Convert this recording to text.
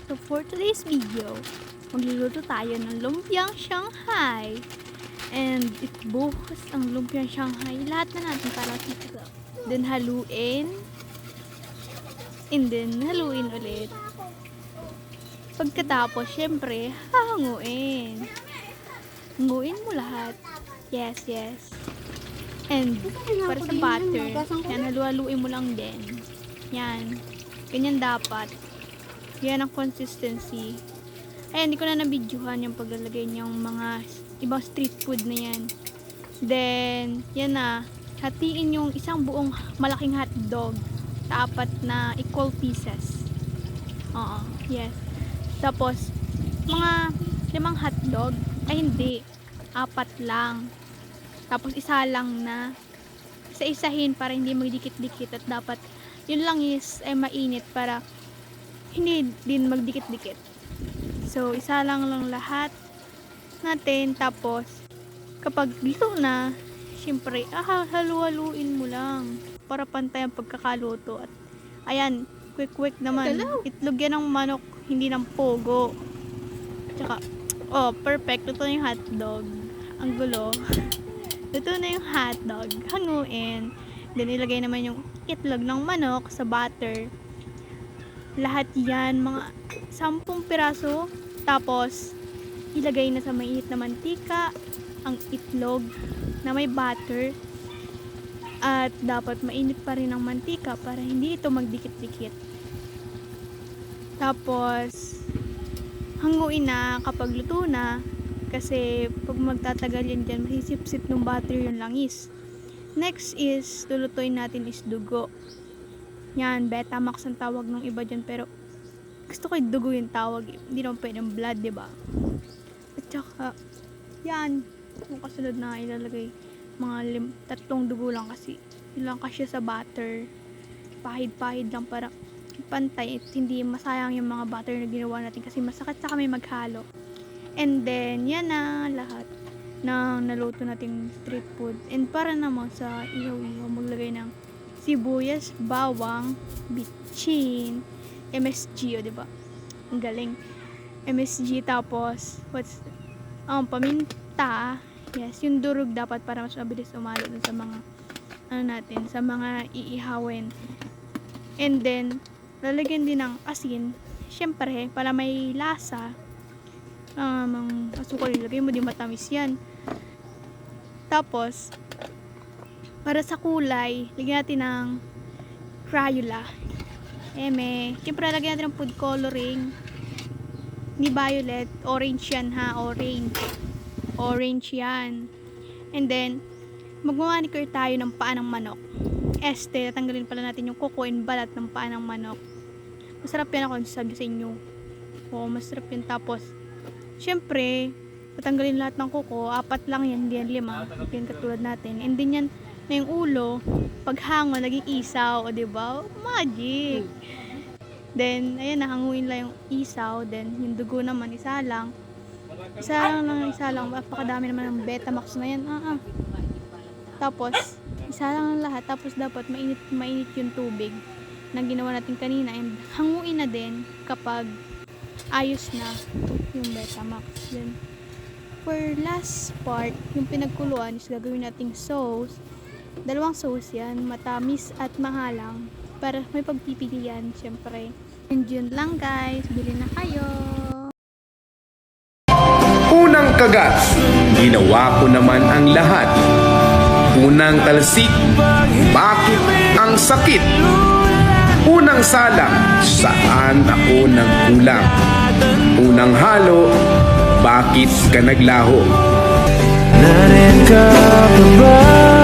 So for today's video, magluluto tayo ng lumpiang Shanghai. And if bukas ang lumpiang Shanghai, lahat na natin para tito. Then haluin. And then haluin ulit. Pagkatapos, syempre, hahanguin. Hanguin mo lahat. Yes, yes. And para sa butter, yan, halu-haluin mo lang din. Yan. Ganyan dapat. Yan ang consistency. Ayan, hindi ko na nabidyohan yung paglalagay niyang mga ibang street food na yan. Then, yan na. Hatiin yung isang buong malaking hotdog sa 4 na equal pieces. Oo, yes. Tapos, mga 5 hotdog. Ay, hindi. 4 lang. Tapos, isa lang na. Isa-isahin para hindi magdikit-dikit. At dapat, yun lang is ay mainit para hindi din magdikit-dikit. So, isa lang lahat natin. Tapos, kapag dito na, syempre, halu-haluin mo lang para pantay ang pagkakaluto. At, ayan, quick naman. Itlog yan ng manok, hindi ng pogo. Tsaka, oh, perfect. Luto na yung hotdog. Ang gulo. Luto na yung hotdog. Hanguin. Then, ilagay naman yung itlog ng manok sa butter. Lahat yan, mga 10 piraso. Tapos, ilagay na sa mainit na mantika ang itlog na may butter. At dapat mainit pa rin ang mantika para hindi ito magdikit-dikit. Tapos, hanguin na kapag luto na. Kasi, pag magtatagal yan dyan, masisip-sip ng butter yung langis. Next is, lulutuin natin is dugo. Yan, Betamax ang tawag ng iba dyan, pero gusto ko yung dugo yung tawag. Hindi naman pwedeng blood, diba? At saka, yan, yung kasunod na ilalagay mga 3 dugo lang kasi yun lang kasi sa butter. Pahid-pahid lang para pantay at hindi masayang yung mga butter na ginawa natin kasi masakit sa kami maghalo. And then, yan na lahat na naluto nating street food. And para naman sa ihaw-ihaw, maglagay ng sibuyas, bawang, bitchin, MSG, o diba? Ang galing. MSG, tapos, paminta. Yes, yung durog dapat para mas mabilis umalo dun sa mga, natin, sa mga iihawin. And then, lalagyan din ng asin. Syempre, para may lasa, asukal ilagay mo, di matamis yan. Tapos, para sa kulay, lagyan natin ng Crayola. Siyempre, lagyan natin ng food coloring. Hindi violet. Orange yan ha. Orange yan. And then, magmamanicure tayo ng paa ng manok. Tatanggalin pala natin yung kuko and balat ng paa ng manok. Masarap yan ako sabi sa inyo. Oo, masarap yun. Tapos, siyempre, tatanggalin lahat ng kuko. 4 lang yan, hindi yan 5. Yan katulad natin. And then yan, na yung ulo, paghango, naging isaw, o diba? Magic! Then, ayan, nahanguin lang yung isaw. Then, yung dugo naman, isa lang. Isa lang. Napakadami naman ng Betamax na yan. Tapos, isa lang lahat. Tapos, dapat mainit yung tubig na ginawa natin kanina. And, hanguin na din kapag ayos na yung Betamax. Then, for last part, yung pinagkuluan is gagawin nating sauce. 2 sauce yan, matamis at mahalang para may pagpipilian syempre. And yun lang guys, bili na kayo. Unang kagat, ginawa ko naman ang lahat. Unang talsik, bakit ang sakit? Unang salang, saan ako nagkulang? Unang halo, bakit ka naglaho? Narin ka pa ba?